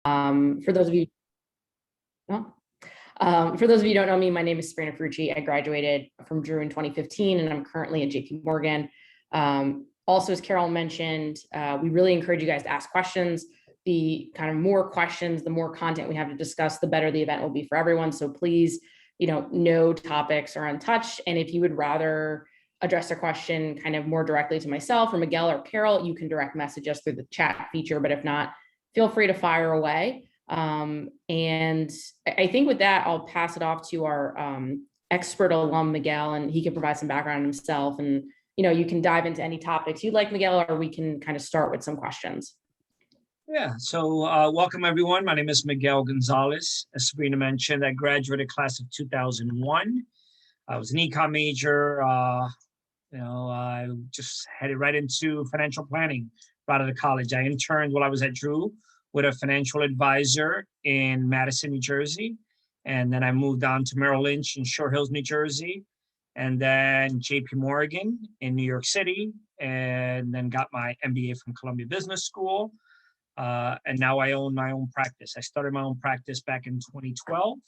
For those of you, oh, for those of you who don't know me, my name is Sabrina Ferrucci. I graduated from Drew in 2015, and I'm currently at JP Morgan. Also, as Carol mentioned, we really encourage you guys to ask questions. The kind of more questions, the more content we have to discuss, the better the event will be for everyone. So please, no topics are untouched. And if you would rather address a question kind of more directly to myself or Miguel or Carol, you can direct message us through the chat feature. But if not, feel free to fire away. And I think with that, I'll pass it off to our expert alum, Miguel, and he can provide some background on himself. And, you can dive into any topics you'd like, Miguel, or we can kind of start with some questions. Yeah, so welcome everyone. My name is Miguel Gonzalez. As Sabrina mentioned, I graduated class of 2001. I was an econ major. I just headed right into financial planning right out of college. I interned while I was at Drew with a financial advisor in Madison, New Jersey. And then I moved on to Merrill Lynch in Short Hills, New Jersey. And then JP Morgan in New York City. And then got my MBA from Columbia Business School. And now I own my own practice. I started my own practice back in 2012.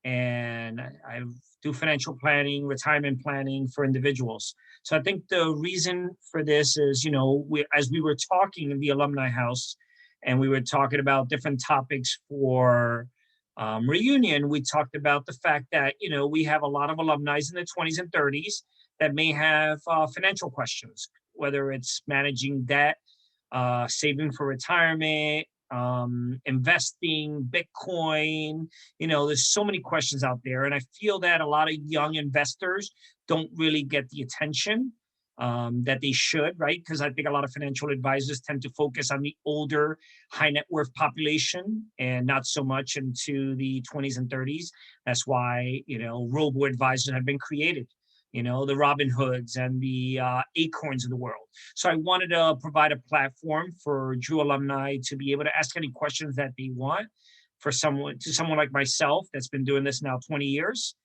And I do financial planning, retirement planning for individuals. So I think the reason for this is, as we were talking in the alumni house, and we were talking about different topics for reunion, we talked about the fact that, we have a lot of alumni in their 20s and 30s that may have financial questions, whether it's managing debt, saving for retirement, investing, Bitcoin. There's so many questions out there. And I feel that a lot of young investors don't really get the attention that they should, right? Because I think a lot of financial advisors tend to focus on the older, high net worth population and not so much into the 20s and 30s. That's why, robo advisors have been created, the Robin Hoods and the Acorns of the world. So I wanted to provide a platform for Drew alumni to be able to ask any questions that they want to someone like myself that's been doing this now 20 years.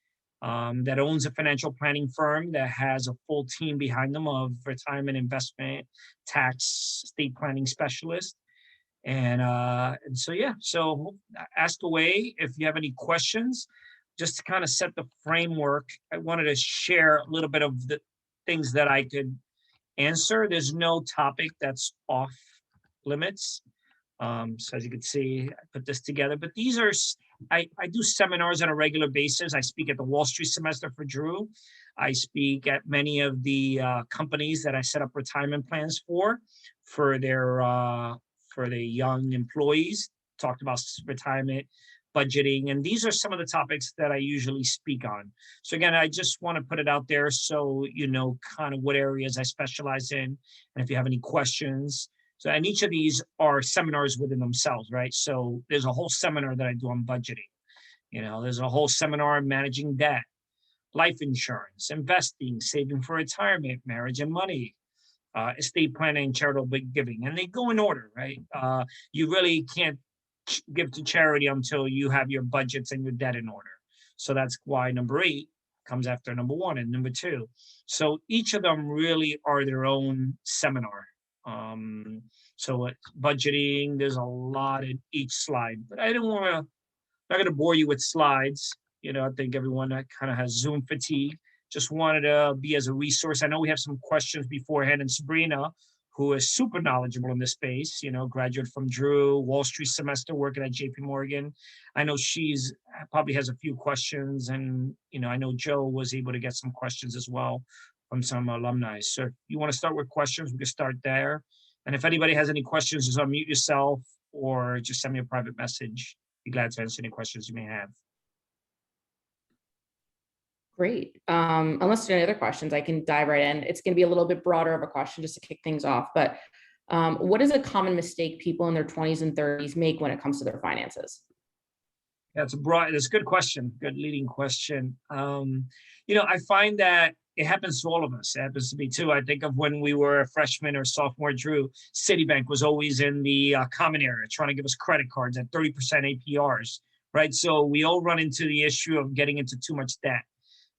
That owns a financial planning firm that has a full team behind them of retirement, investment, tax, estate planning specialists. And so ask away if you have any questions. Just to kind of set the framework, I wanted to share a little bit of the things that I could answer. There's no topic that's off limits. So as you can see, I put this together, but these are, I do seminars on a regular basis. I speak at the Wall Street semester for Drew. I speak at many of the companies that I set up retirement plans for the young employees. Talked about retirement, budgeting, and these are some of the topics that I usually speak on. So again, I just want to put it out there so you know kind of what areas I specialize in, and if you have any questions. So, and each of these are seminars within themselves, right? So there's a whole seminar that I do on budgeting. There's a whole seminar on managing debt, life insurance, investing, saving for retirement, marriage and money, estate planning, charitable giving, and they go in order, right? You really can't give to charity until you have your budgets and your debt in order. So that's why number 8 comes after number 1 and number 2. So each of them really are their own seminar. So budgeting, there's a lot in each slide, but I'm not going to bore you with slides. I think everyone that kind of has Zoom fatigue. Just wanted to be as a resource. I know we have some questions beforehand, and Sabrina, who is super knowledgeable in this space, graduate from Drew, Wall Street semester, working at JP Morgan. I know she's probably has a few questions, and I know Joe was able to get some questions as well from some alumni. So if you want to start with questions, we can start there. And if anybody has any questions, just unmute yourself or just send me a private message. Be glad to answer any questions you may have. Great. Unless there are any other questions, I can dive right in. It's going to be a little bit broader of a question just to kick things off. But what is a common mistake people in their 20s and 30s make when it comes to their finances? Yeah, it's a good question. Good leading question. I find that it happens to all of us. It happens to me too. I think of when we were a freshman or sophomore at Drew, Citibank was always in the common area trying to give us credit cards at 30% APRs, right? So we all run into the issue of getting into too much debt.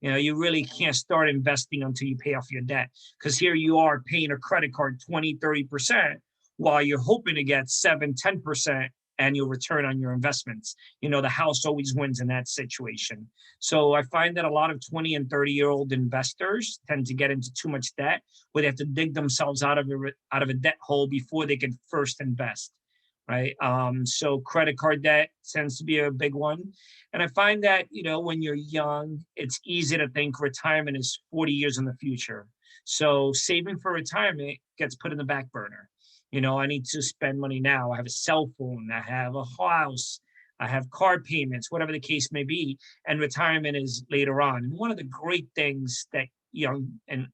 You really can't start investing until you pay off your debt, because here you are paying a credit card 20, 30%, while you're hoping to get 7, 10% annual return on your investments. You know, the house always wins in that situation. So I find that a lot of 20 and 30-year-old investors tend to get into too much debt, where they have to dig themselves out of a debt hole before they can first invest, right? So credit card debt tends to be a big one. And I find that, you know, when you're young, it's easy to think retirement is 40 years in the future. So saving for retirement gets put in the back burner. You know, I need to spend money now. I have a cell phone, I have a house, I have car payments, whatever the case may be, and retirement is later on. And one of the great things that young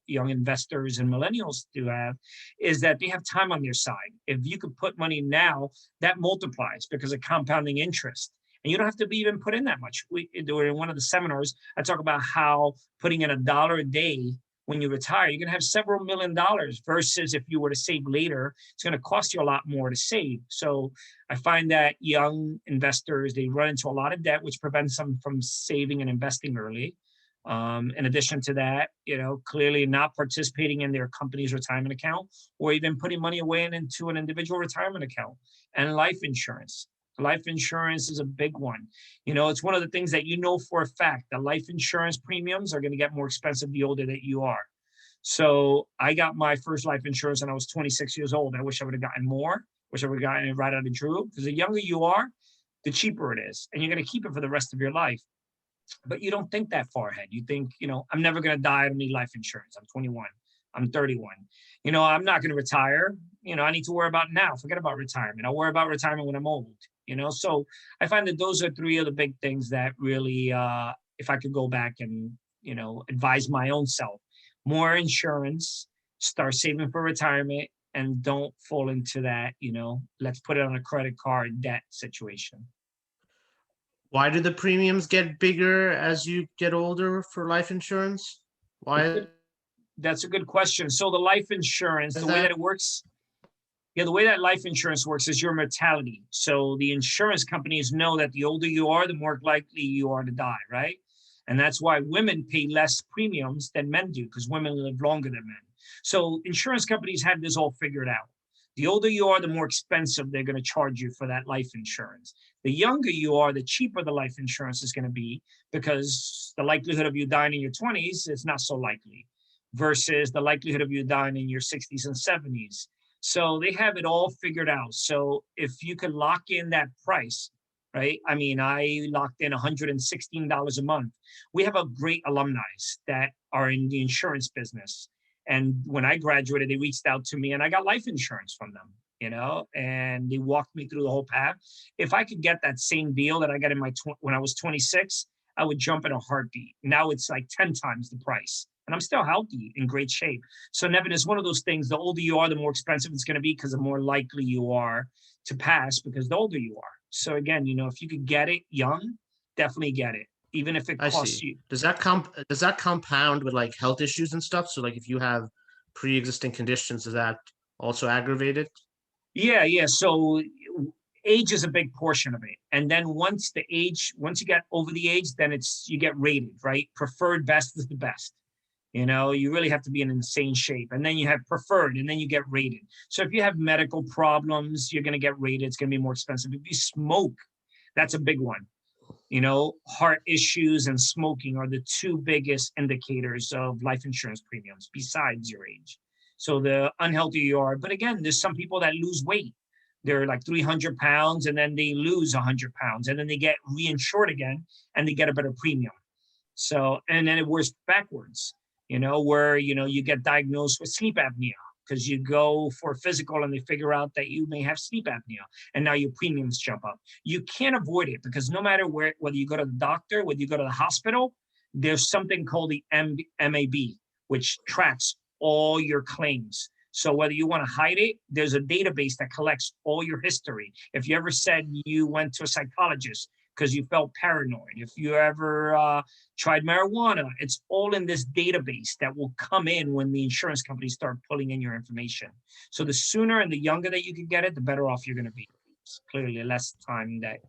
investors and millennials do have is that they have time on their side. If you could put money now, that multiplies because of compounding interest. And you don't have to be even put in that much. During one of the seminars, I talk about how putting in $1 a day when you retire, you're going to have several $1 million versus if you were to save later, it's going to cost you a lot more to save. So I find that young investors, they run into a lot of debt, which prevents them from saving and investing early. In addition to that, you know, clearly not participating in their company's retirement account or even putting money away into an individual retirement account. And life insurance. Life insurance is a big one. You know, it's one of the things that you know for a fact that life insurance premiums are going to get more expensive the older that you are. So I got my first life insurance when I was 26 years old. I wish I would have gotten more. Wish I would have gotten it right out of Drew. Because the younger you are, the cheaper it is. And you're going to keep it for the rest of your life. But you don't think that far ahead. You think, you know, I'm never going to die. I don't need life insurance. I'm 21. I'm 31. You know, I'm not going to retire. You know, I need to worry about now. Forget about retirement. I'll worry about retirement when I'm old. You know, so I find that those are three of the big things that really, if I could go back and, you know, advise my own self, more insurance, start saving for retirement, and don't fall into that, you know, let's put it on a credit card debt situation. Why do the premiums get bigger as you get older for life insurance? Why? That's a good question. So the life insurance, the way that it works, yeah, the way that life insurance works is your mortality. So the insurance companies know that the older you are, the more likely you are to die, right? And that's why women pay less premiums than men do, because women live longer than men. So insurance companies have this all figured out. The older you are, the more expensive they're going to charge you for that life insurance. The younger you are, the cheaper the life insurance is going to be, because the likelihood of you dying in your 20s is not so likely versus the likelihood of you dying in your 60s and 70s. So they have it all figured out. So if you could lock in that price, right? I mean, I locked in $116 a month. We have a great alumni that are in the insurance business. And when I graduated, they reached out to me and I got life insurance from them, you know, and they walked me through the whole path. If I could get that same deal that I got in when I was 26, I would jump in a heartbeat. Now it's like 10 times the price. And I'm still healthy, in great shape. So Nevin, is one of those things, the older you are, the more expensive it's going to be because the more likely you are to pass because the older you are. So again, you know, if you could get it young, definitely get it, even if it costs you. Does that compound with like health issues and stuff? So like if you have pre-existing conditions, does that also aggravate it? Yeah. So age is a big portion of it. And then once you get over the age, then you get rated, right? Preferred best is the best. You know, you really have to be in insane shape. And then you have preferred, and then you get rated. So if you have medical problems, you're going to get rated. It's going to be more expensive. If you smoke, that's a big one. You know, heart issues and smoking are the two biggest indicators of life insurance premiums besides your age. So the unhealthier you are, but again, there's some people that lose weight. They're like 300 pounds and then they lose 100 pounds and then they get reinsured again and they get a better premium. So, and then it works backwards. You know, where, you know, you get diagnosed with sleep apnea because you go for a physical and they figure out that you may have sleep apnea and now your premiums jump up. You can't avoid it because no matter whether you go to the doctor, whether you go to the hospital, there's something called the MAB, which tracks all your claims. So whether you want to hide it, there's a database that collects all your history. If you ever said you went to a psychologist because you felt paranoid, if you ever tried marijuana, it's all in this database that will come in when the insurance companies start pulling in your information. So the sooner and the younger that you can get it, the better off you're going to be. It's clearly less time that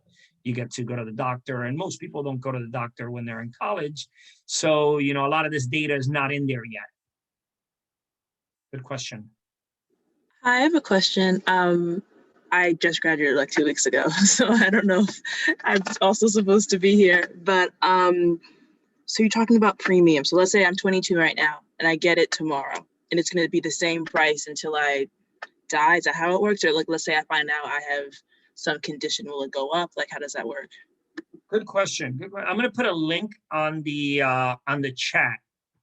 you get to go to the doctor. And most people don't go to the doctor when they're in college. So, you know, a lot of this data is not in there yet. Good question. I have a question. I just graduated like 2 weeks ago, so I don't know if I'm also supposed to be here. But so you're talking about premium. So let's say I'm 22 right now and I get it tomorrow, and it's going to be the same price until I die. Is that how it works? Or like, let's say I find out I have some condition, will it go up? Like, how does that work? Good question. I'm going to put a link on the chat,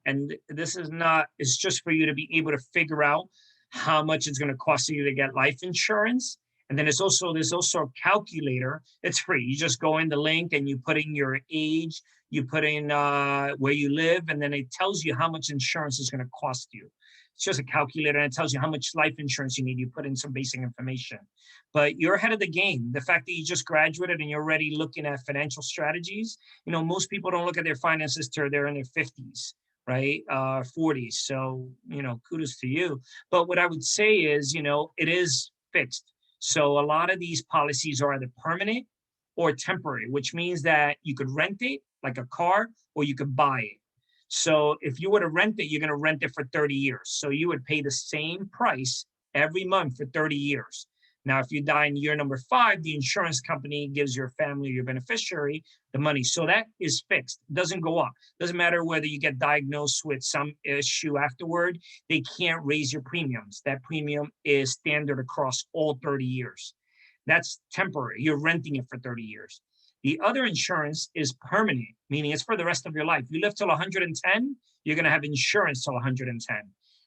and this is not. It's just for you to be able to figure out how much it's going to cost you to get life insurance. And then there's also a calculator. It's free. You just go in the link and you put in your age, you put in where you live, and then it tells you how much insurance is going to cost you. It's just a calculator, and it tells you how much life insurance you need. You put in some basic information, but you're ahead of the game. The fact that you just graduated and you're already looking at financial strategies, most people don't look at their finances till they're in their 50s, right? 40s. So, kudos to you. But what I would say is, it is fixed. So a lot of these policies are either permanent or temporary, which means that you could rent it like a car, or you could buy it. So if you were to rent it, you're going to rent it for 30 years. So you would pay the same price every month for 30 years. Now, if you die in year number 5, the insurance company gives your family, your beneficiary, the money. So that is fixed. It doesn't go up. Doesn't matter whether you get diagnosed with some issue afterward. They can't raise your premiums. That premium is standard across all 30 years. That's temporary. You're renting it for 30 years. The other insurance is permanent, meaning it's for the rest of your life. You live till 110, you're going to have insurance till 110.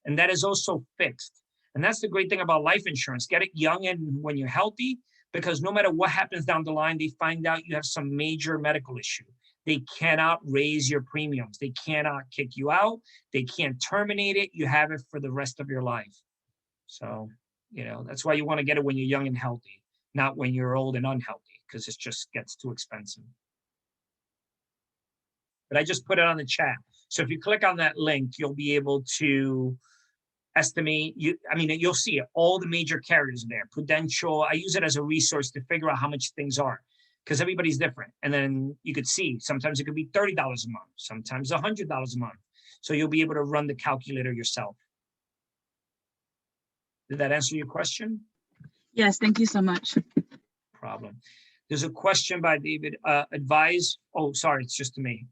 And that is also fixed. And that's the great thing about life insurance. Get it young and when you're healthy, because no matter what happens down the line, they find out you have some major medical issue. They cannot raise your premiums. They cannot kick you out. They can't terminate it. You have it for the rest of your life. So, that's why you want to get it when you're young and healthy, not when you're old and unhealthy, because it just gets too expensive. But I just put it on the chat. So if you click on that link, you'll be able to estimate, you'll see it, all the major carriers there. Prudential, I use it as a resource to figure out how much things are, because everybody's different. And then you could see, sometimes it could be $30 a month, sometimes $100 a month. So you'll be able to run the calculator yourself. Did that answer your question? Yes, thank you so much. Problem. There's a question by David, advise, oh, sorry, it's just to me.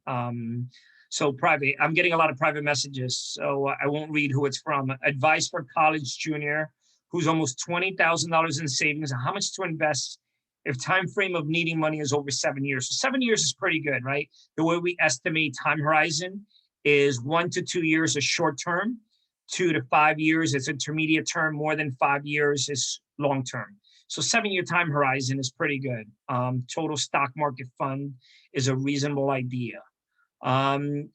So private, I'm getting a lot of private messages, so I won't read who it's from. Advice for college junior who's almost $20,000 in savings, and how much to invest if time frame of needing money is over 7 years. So 7 years is pretty good, right? The way we estimate time horizon is 1 to 2 years is short term, 2 to 5 years is intermediate term, more than 5 years is long term. So 7-year time horizon is pretty good. Total stock market fund is a reasonable idea.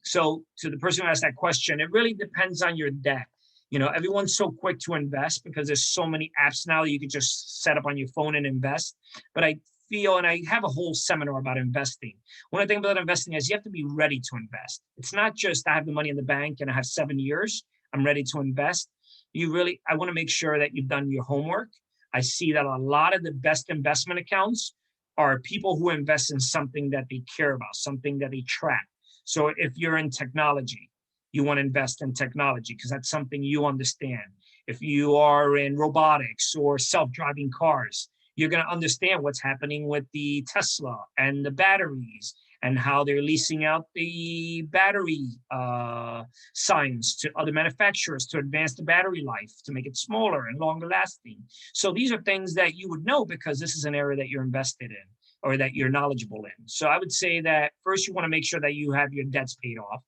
So to the person who asked that question, it really depends on your debt. Everyone's so quick to invest because there's so many apps now that you can just set up on your phone and invest. But I feel, and I have a whole seminar about investing. One of the things about investing is you have to be ready to invest. It's not just I have the money in the bank and I have 7 years, I'm ready to invest. I want to make sure that you've done your homework. I see that a lot of the best investment accounts are people who invest in something that they care about, something that they track. So if you're in technology, you want to invest in technology because that's something you understand. If you are in robotics or self-driving cars, you're going to understand what's happening with the Tesla and the batteries and how they're leasing out the battery science to other manufacturers to advance the battery life, to make it smaller and longer lasting. So these are things that you would know because this is an area that you're invested in or that you're knowledgeable in. So I would say that first, you want to make sure that you have your debts paid off.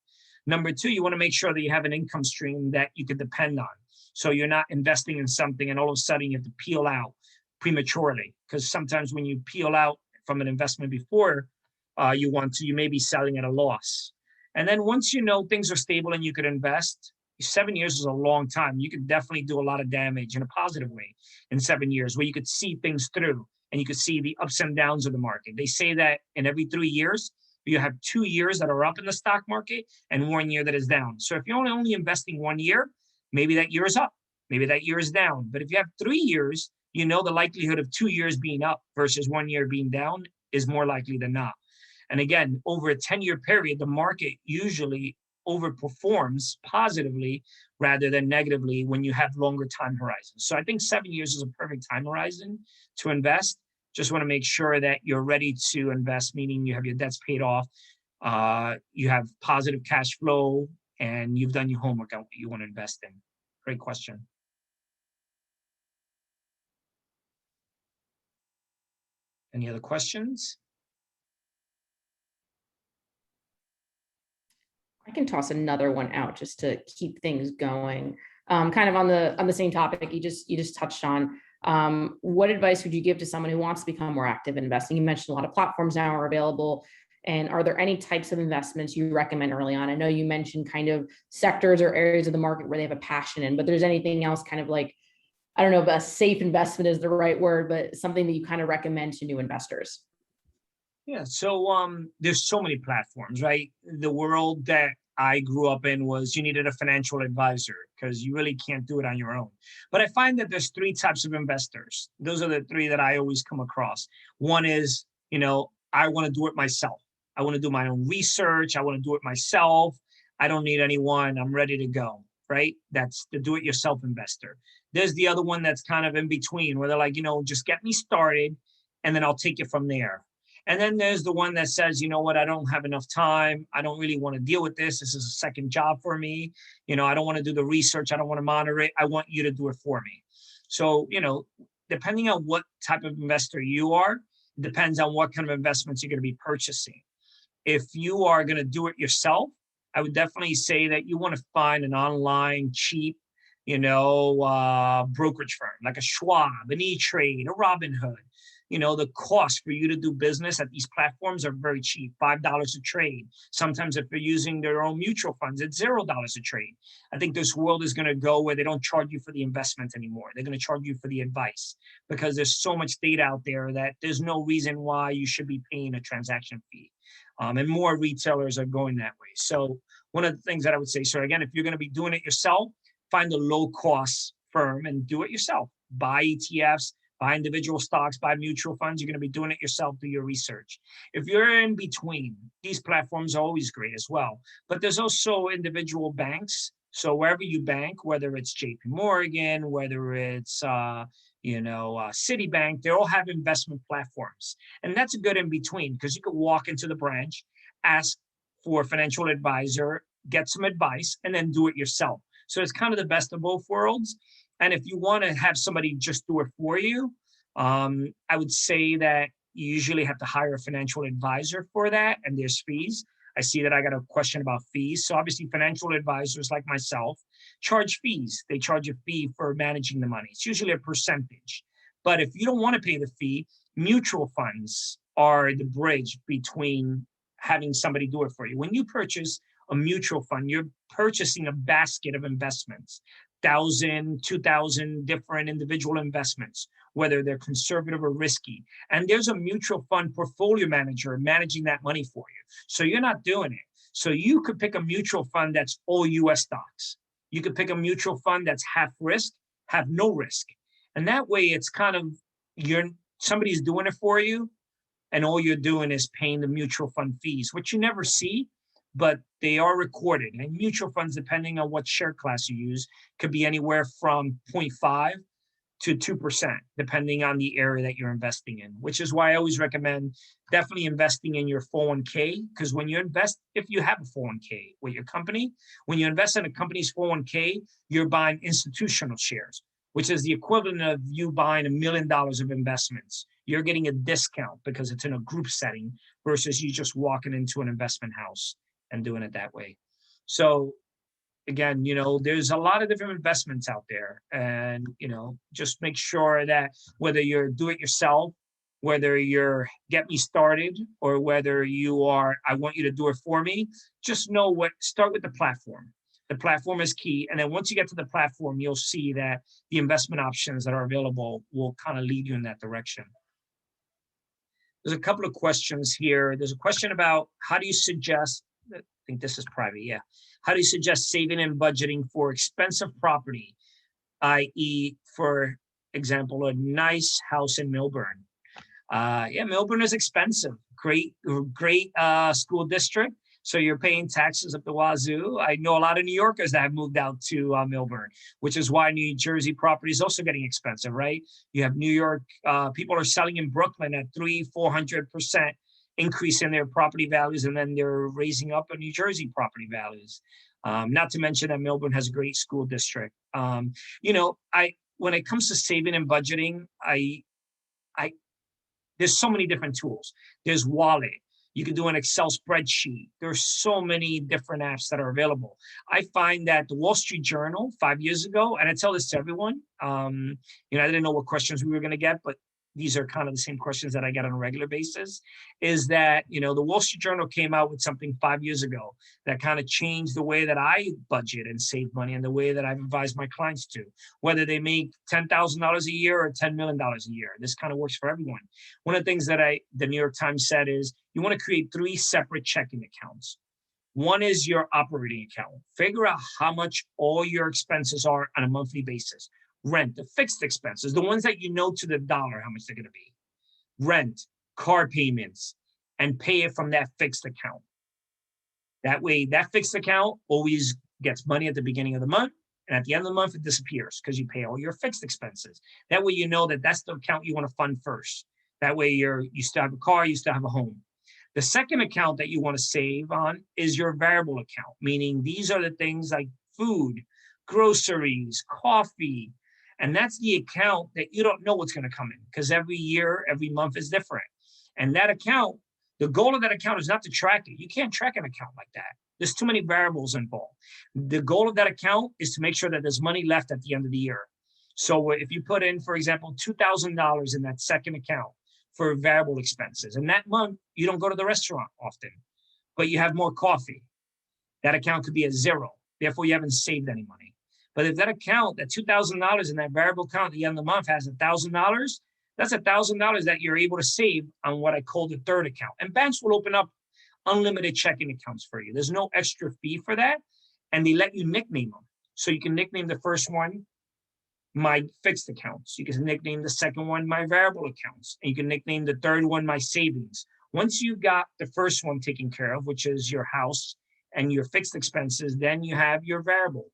Number two, you want to make sure that you have an income stream that you can depend on. So you're not investing in something and all of a sudden you have to peel out prematurely. Because sometimes when you peel out from an investment before you may be selling at a loss. And then once you know things are stable and you could invest, 7 years is a long time. You could definitely do a lot of damage in a positive way in 7 years where you could see things through and you could see the ups and downs of the market. They say that in every 3 years, you have 2 years that are up in the stock market and 1 year that is down. So if you're only investing 1 year, maybe that year is up, maybe that year is down. But if you have 3 years, the likelihood of 2 years being up versus 1 year being down is more likely than not. And again, over a 10-year period, the market usually overperforms positively rather than negatively when you have longer time horizons. So I think 7 years is a perfect time horizon to invest. Just want to make sure that you're ready to invest, meaning you have your debts paid off, you have positive cash flow, and you've done your homework on what you want to invest in. Great question. Any other questions? I can toss another one out just to keep things going. Kind of on the same topic you just touched on. What advice would you give to someone who wants to become more active in investing? You mentioned a lot of platforms now are available. And are there any types of investments you recommend early on? I know you mentioned kind of sectors or areas of the market where they have a passion in, but there's anything else kind of like, I don't know if a safe investment is the right word, but something that you kind of recommend to new investors? Yeah, so there's so many platforms, right? The world that I grew up in was you needed a financial advisor because you really can't do it on your own. But I find that there's three types of investors. Those are the three that I always come across. One is, I want to do it myself. I want to do my own research. I want to do it myself. I don't need anyone. I'm ready to go, right? That's the do-it-yourself investor. There's the other one that's kind of in between where they're like, just get me started and then I'll take it from there. And then there's the one that says, you know what, I don't have enough time. I don't really want to deal with this. This is a second job for me. I don't want to do the research. I don't want to monitor it. I want you to do it for me. So, depending on what type of investor you are, it depends on what kind of investments you're going to be purchasing. If you are going to do it yourself, I would definitely say that you want to find an online cheap, brokerage firm like a Schwab, an E-Trade, a Robinhood. The cost for you to do business at these platforms are very cheap, $5 a trade. Sometimes if they're using their own mutual funds, it's $0 a trade. I think this world is going to go where they don't charge you for the investment anymore. They're going to charge you for the advice because there's so much data out there that there's no reason why you should be paying a transaction fee. And more retailers are going that way. So one of the things that I would say, so again, if you're going to be doing it yourself, find a low cost firm and do it yourself. Buy ETFs, buy individual stocks, buy mutual funds. You're going to be doing it yourself, do your research. If you're in between, these platforms are always great as well. But there's also individual banks. So wherever you bank, whether it's JP Morgan, whether it's Citibank, they all have investment platforms. And that's a good in between because you could walk into the branch, ask for a financial advisor, get some advice, and then do it yourself. So it's kind of the best of both worlds. And if you want to have somebody just do it for you, I would say that you usually have to hire a financial advisor for that, and there's fees. I see that I got a question about fees. So obviously financial advisors like myself charge fees. They charge a fee for managing the money. It's usually a percentage. But if you don't want to pay the fee, mutual funds are the bridge between having somebody do it for you. When you purchase a mutual fund, you're purchasing a basket of investments. 1,000, 2,000 different individual investments, whether they're conservative or risky. And there's a mutual fund portfolio manager managing that money for you. So you're not doing it. So you could pick a mutual fund that's all US stocks. You could pick a mutual fund that's half risk, have no risk. And that way it's kind of, somebody's doing it for you and all you're doing is paying the mutual fund fees, which you never see, but they are recorded. And mutual funds, depending on what share class you use, could be anywhere from 0.5 to 2%, depending on the area that you're investing in, which is why I always recommend definitely investing in your 401k. Because when you invest, if you have a 401k with your company, when you invest in a company's 401k, you're buying institutional shares, which is the equivalent of you buying $1 million of investments. You're getting a discount because it's in a group setting versus you just walking into an investment house and doing it that way. So again, there's a lot of different investments out there, and, just make sure that whether you're do it yourself, whether you're get me started, or whether you are, I want you to do it for me, just know start with the platform. The platform is key. And then once you get to the platform, you'll see that the investment options that are available will kind of lead you in that direction. There's a couple of questions here. There's a question about how do you suggest, I think this is private, yeah. How do you suggest saving and budgeting for expensive property, i.e., for example, a nice house in Millburn? Yeah, Millburn is expensive. Great school district. So you're paying taxes up the wazoo. I know a lot of New Yorkers that have moved out to Millburn, which is why New Jersey property is also getting expensive, right? You have New York, people are selling in Brooklyn at 300-400% increase in their property values, and then they're raising up in New Jersey property values. Not to mention that Millburn has a great school district. You know, when it comes to saving and budgeting, there's so many different tools. There's Wallet. You can do an Excel spreadsheet. There's so many different apps that are available. I find that the Wall Street Journal 5 years ago, and I tell this to everyone, you know, I didn't know what questions we were going to get, but these are kind of the same questions that I get on a regular basis, is that, you know, the Wall Street Journal came out with something 5 years ago that kind of changed the way that I budget and save money and the way that I've advised my clients to, whether they make $10,000 a year or $10 million a year. This kind of works for everyone. One of the things that the New York Times said is you want to create 3 separate checking accounts. One is your operating account. Figure out how much all your expenses are on a monthly basis. Rent, the fixed expenses, the ones that you know to the dollar how much they're going to be. Rent, car payments, and pay it from that fixed account. That way, that fixed account always gets money at the beginning of the month, and at the end of the month, it disappears because you pay all your fixed expenses. That way, you know that that's the account you want to fund first. That way, you still have a car, you still have a home. The second account that you want to save on is your variable account, meaning these are the things like food, groceries, coffee. And that's the account that you don't know what's going to come in because every year, every month is different. And that account, the goal of that account is not to track it. You can't track an account like that. There's too many variables involved. The goal of that account is to make sure that there's money left at the end of the year. So if you put in, for example, $2,000 in that second account for variable expenses, and that month you don't go to the restaurant often, but you have more coffee, that account could be a zero. Therefore, you haven't saved any money. But if that account, that $2,000 in that variable account at the end of the month has $1,000, that's $1,000 that you're able to save on what I call the third account. And banks will open up unlimited checking accounts for you. There's no extra fee for that. And they let you nickname them. So you can nickname the first one, my fixed accounts. You can nickname the second one, my variable accounts. And you can nickname the third one, my savings. Once you got the first one taken care of, which is your house and your fixed expenses, then you have your variable.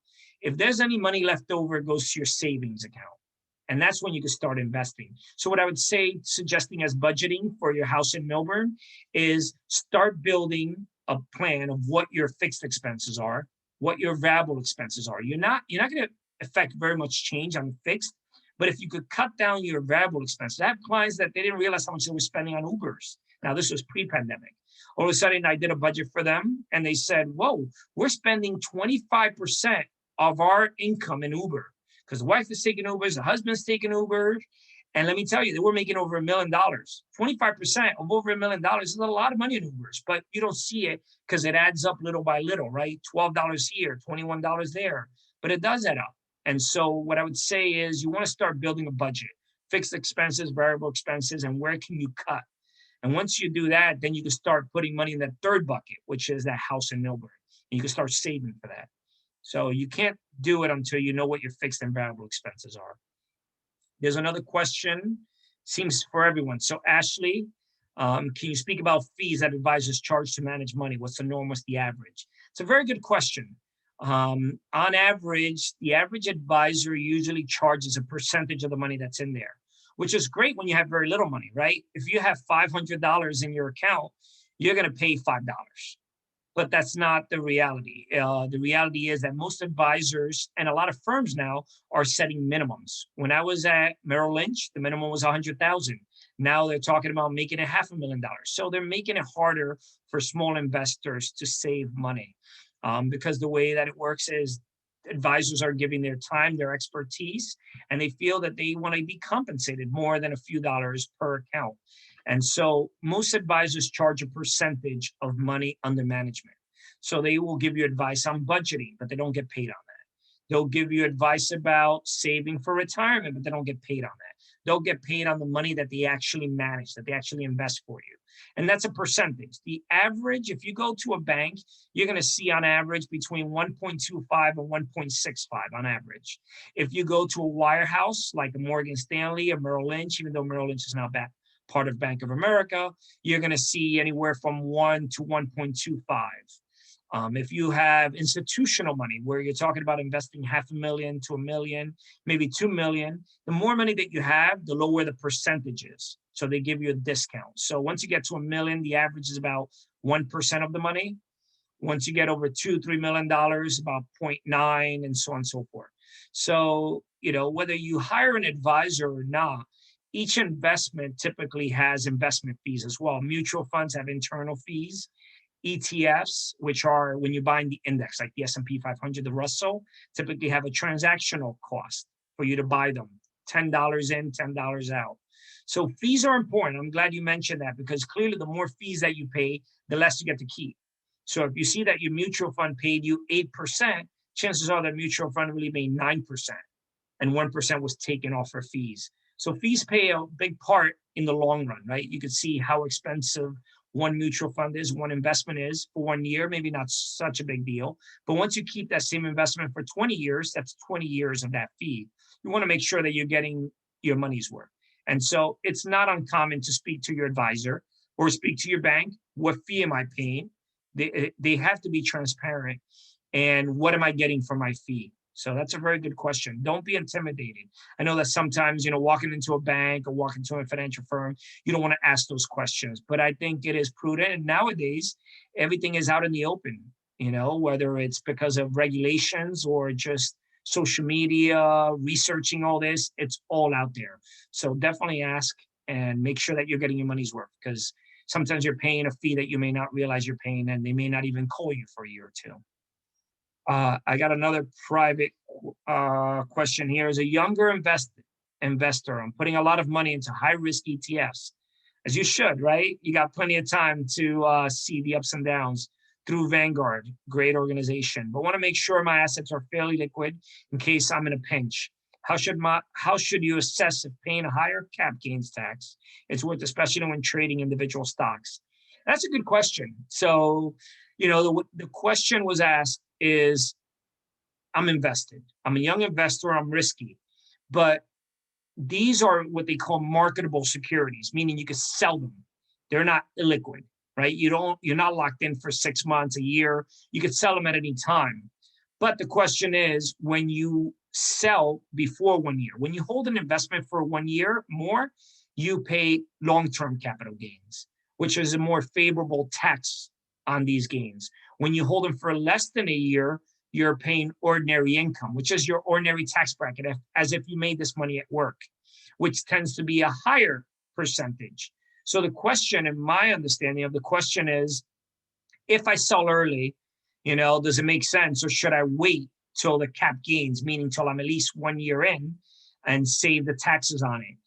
If there's any money left over, it goes to your savings account. And that's when you can start investing. So what I would say, suggesting as budgeting for your house in Millburn, is start building a plan of what your fixed expenses are, what your variable expenses are. You're not going to affect very much change on fixed, but if you could cut down your variable expenses. I have clients that they didn't realize how much they were spending on Ubers. Now, this was pre-pandemic. All of a sudden, I did a budget for them, and they said, whoa, we're spending 25% of our income in Uber, because the wife is taking Ubers, the husband's taking Uber. And let me tell you, they were making over $1 million. 25% of over $1 million is a lot of money in Ubers, but you don't see it because it adds up little by little, right? $12 here, $21 there, but it does add up. And so what I would say is you want to start building a budget, fixed expenses, variable expenses, and where can you cut? And once you do that, then you can start putting money in that third bucket, which is that house in Millburn. And you can start saving for that. So you can't do it until you know what your fixed and variable expenses are. There's another question, seems for everyone. So Ashley, can you speak about fees that advisors charge to manage money? What's the norm, what's the average? It's a very good question. On average, the average advisor usually charges a percentage of the money that's in there, which is great when you have very little money, right? If you have $500 in your account, you're going to pay $5. But that's not the reality. The reality is that most advisors and a lot of firms now are setting minimums. When I was at Merrill Lynch, the minimum was $100,000. Now they're talking about making it $500,000. So they're making it harder for small investors to save money because the way that it works is advisors are giving their time, their expertise, and they feel that they want to be compensated more than a few dollars per account. And so most advisors charge a percentage of money under management. So they will give you advice on budgeting, but they don't get paid on that. They'll give you advice about saving for retirement, but they don't get paid on that. They'll get paid on the money that they actually manage, that they actually invest for you. And that's a percentage. The average, if you go to a bank, you're going to see on average between 1.25 and 1.65 on average. If you go to a wirehouse like a Morgan Stanley or Merrill Lynch, even though Merrill Lynch is now part of Bank of America, you're going to see anywhere from 1 to 1.25. If you have institutional money where you're talking about investing $500,000 to $1 million, maybe 2 million, the more money that you have, the lower the percentage is. So they give you a discount. So once you get to $1 million, the average is about 1% of the money. Once you get over $2-3 million, about 0.9, and so on and so forth. So, whether you hire an advisor or not, each investment typically has investment fees as well. Mutual funds have internal fees. ETFs, which are when you buy the index, like the S&P 500, the Russell, typically have a transactional cost for you to buy them. $10 in, $10 out. So fees are important. I'm glad you mentioned that, because clearly the more fees that you pay, the less you get to keep. So if you see that your mutual fund paid you 8%, chances are that mutual fund really made 9%, and 1% was taken off for fees. So fees play a big part in the long run, right? You can see how expensive one mutual fund is, one investment is for 1 year, maybe not such a big deal. But once you keep that same investment for 20 years, that's 20 years of that fee. You want to make sure that you're getting your money's worth. And so it's not uncommon to speak to your advisor or speak to your bank. What fee am I paying? They have to be transparent. And what am I getting for my fee? So that's a very good question. Don't be intimidated. I know that sometimes, walking into a bank or walking to a financial firm, you don't want to ask those questions, but I think it is prudent. And nowadays, everything is out in the open, whether it's because of regulations or just social media, researching all this, it's all out there. So definitely ask and make sure that you're getting your money's worth, because sometimes you're paying a fee that you may not realize you're paying, and they may not even call you for a year or two. I got another private question here. As a younger investor, I'm putting a lot of money into high-risk ETFs, as you should, right? You got plenty of time to see the ups and downs through Vanguard, great organization, but want to make sure my assets are fairly liquid in case I'm in a pinch. How should you assess if paying a higher cap gains tax is worth, especially when trading individual stocks? That's a good question. So, the question was asked is, I'm invested. I'm a young investor. I'm risky, but these are what they call marketable securities, meaning you can sell them. They're not illiquid, right? You're not locked in for 6 months, a year. You could sell them at any time. But the question is, when you sell before 1 year, when you hold an investment for 1 year more, you pay long-term capital gains, which is a more favorable tax on these gains. When you hold them for less than a year, you're paying ordinary income, which is your ordinary tax bracket, as if you made this money at work, which tends to be a higher percentage. So the question, in my understanding of the question, is, if I sell early, does it make sense, or should I wait till the cap gains, meaning till I'm at least 1 year in, and save the taxes on it?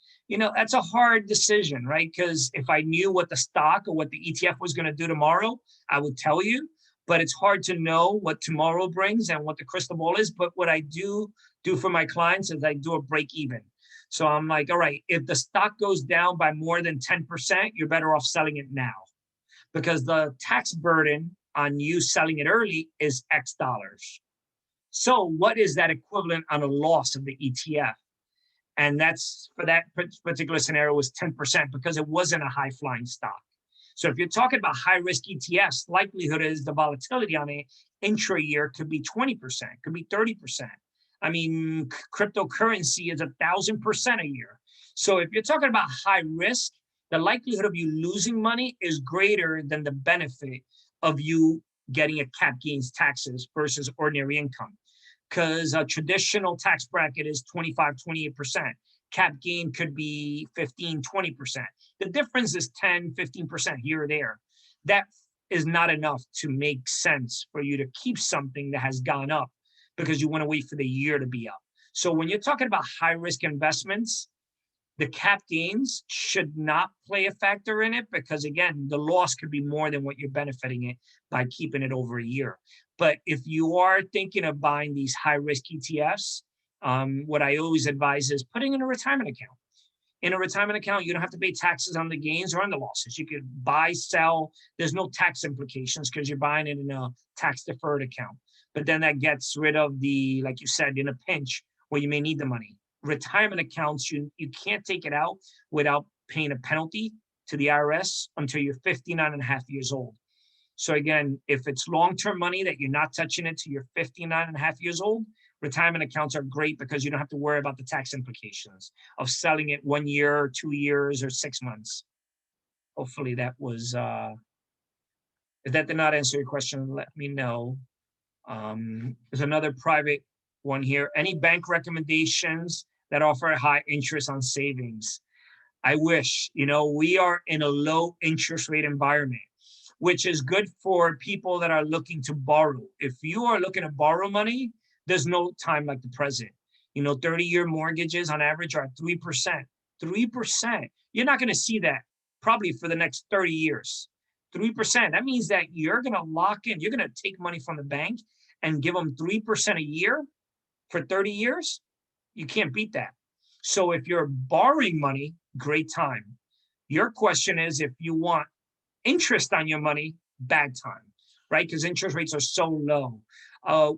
That's a hard decision, right? Because if I knew what the stock or what the ETF was going to do tomorrow, I would tell you. But it's hard to know what tomorrow brings and what the crystal ball is. But what I do for my clients is I do a break even. So I'm like, all right, if the stock goes down by more than 10%, you're better off selling it now, because the tax burden on you selling it early is X dollars. So what is that equivalent on a loss of the ETF? And that's, for that particular scenario, was 10%, because it wasn't a high flying stock. So if you're talking about high risk ETFs, likelihood is the volatility on it intra-year could be 20%, could be 30%. I mean, cryptocurrency is 1,000% a year. So if you're talking about high risk, the likelihood of you losing money is greater than the benefit of you getting a cap gains taxes versus ordinary income. Because a traditional tax bracket is 25, 28%. Cap gain could be 15, 20%. The difference is 10, 15% here or there. That is not enough to make sense for you to keep something that has gone up, because you want to wait for the year to be up. So when you're talking about high risk investments, the cap gains should not play a factor in it, because again, the loss could be more than what you're benefiting it by keeping it over a year. But if you are thinking of buying these high risk ETFs, what I always advise is putting in a retirement account. In a retirement account, you don't have to pay taxes on the gains or on the losses. You could buy, sell. There's no tax implications because you're buying it in a tax deferred account. But then that gets rid of the, like you said, in a pinch where you may need the money. Retirement accounts, you can't take it out without paying a penalty to the IRS until you're 59 and a half years old. So again, if it's long-term money that you're not touching it till you're 59 and a half years old, retirement accounts are great because you don't have to worry about the tax implications of selling it 1 year, 2 years, or 6 months. Hopefully that was, if that did not answer your question, let me know. There's another private one here. Any bank recommendations that offer a high interest on savings? I wish, we are in a low interest rate environment, which is good for people that are looking to borrow. If you are looking to borrow money, there's no time like the present. 30-year mortgages on average are at 3%. 3%. You're not going to see that probably for the next 30 years. 3%. That means that you're going to lock in, you're going to take money from the bank and give them 3% a year for 30 years. You can't beat that. So if you're borrowing money, great time. Your question is if you want interest on your money, bad time, right? Because interest rates are so low.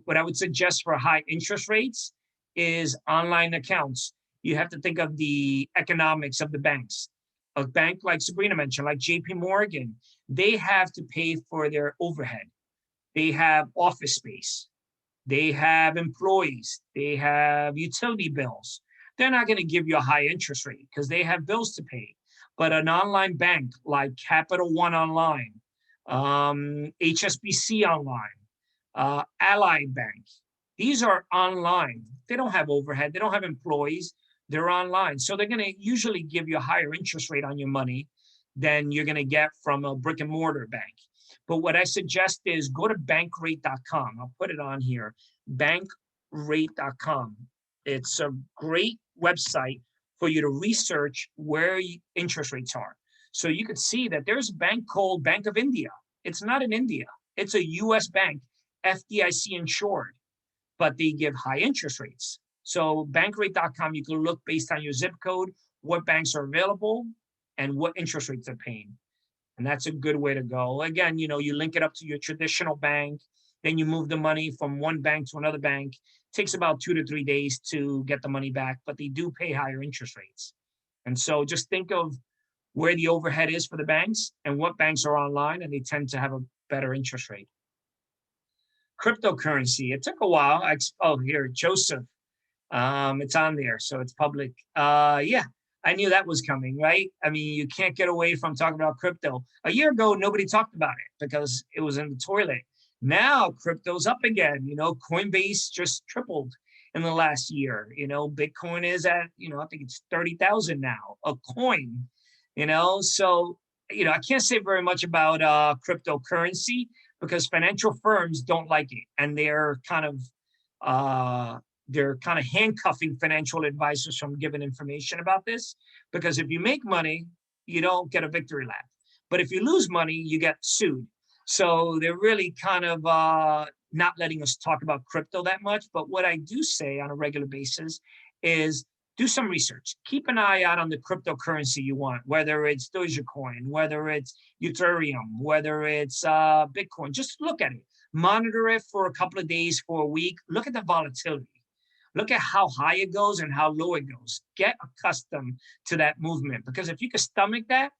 What I would suggest for high interest rates is online accounts. You have to think of the economics of the banks. A bank like Sabrina mentioned, like JP Morgan, they have to pay for their overhead. They have office space. They have employees. They have utility bills. They're not going to give you a high interest rate because they have bills to pay. But an online bank like Capital One Online, HSBC Online, Allied Bank, these are online. They don't have overhead. They don't have employees. They're online. So they're going to usually give you a higher interest rate on your money than you're going to get from a brick and mortar bank. But what I suggest is go to bankrate.com. I'll put it on here, bankrate.com. It's a great website for you to research where interest rates are. So you could see that there's a bank called Bank of India. It's not in India. It's a US bank, FDIC insured, but they give high interest rates. So bankrate.com, you can look based on your zip code, what banks are available and what interest rates they're paying. And that's a good way to go. Again, you link it up to your traditional bank, then you move the money from one bank to another bank. It takes about 2 to 3 days to get the money back, but they do pay higher interest rates. And so just think of where the overhead is for the banks and what banks are online, and they tend to have a better interest rate. Cryptocurrency, it took a while. Here, Joseph. It's on there, so it's public. Yeah, I knew that was coming, right? I mean, you can't get away from talking about crypto. A year ago, nobody talked about it because it was in the toilet. Now, crypto's up again. Coinbase just tripled in the last year. Bitcoin is at, I think it's 30,000 now, a coin, So, I can't say very much about cryptocurrency because financial firms don't like it. And they're kind of handcuffing financial advisors from giving information about this, because if you make money, you don't get a victory lap. But if you lose money, you get sued. So they're really kind of not letting us talk about crypto that much. But what I do say on a regular basis is do some research. Keep an eye out on the cryptocurrency you want, whether it's Dogecoin, whether it's Ethereum, whether it's Bitcoin. Just look at it. Monitor it for a couple of days, for a week. Look at the volatility. Look at how high it goes and how low it goes. Get accustomed to that movement, because if you can stomach that,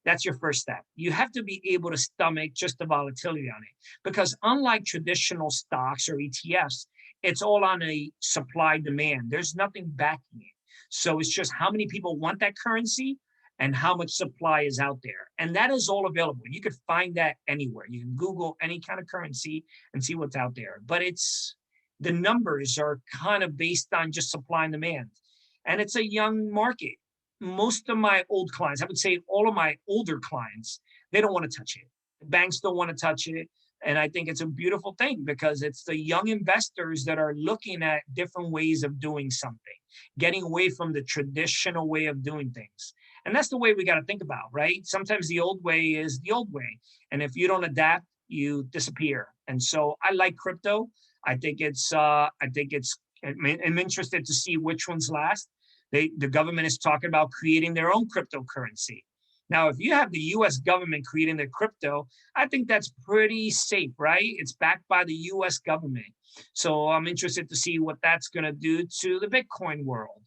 that's your first step. You have to be able to stomach just the volatility on it, because unlike traditional stocks or ETFs, it's all on a supply demand. There's nothing backing it. So it's just how many people want that currency and how much supply is out there. And that is all available. You could find that anywhere. You can Google any kind of currency and see what's out there. But the numbers are kind of based on just supply and demand. And it's a young market. Most of my old clients, I would say all of my older clients, they don't want to touch it. The banks don't want to touch it. And I think it's a beautiful thing, because it's the young investors that are looking at different ways of doing something, getting away from the traditional way of doing things. And that's the way we got to think about, right? Sometimes the old way is the old way. And if you don't adapt, you disappear. And so I like crypto. I'm interested to see which ones last. The government is talking about creating their own cryptocurrency. Now, if you have the US government creating their crypto, I think that's pretty safe, right? It's backed by the US government. So I'm interested to see what that's going to do to the Bitcoin world.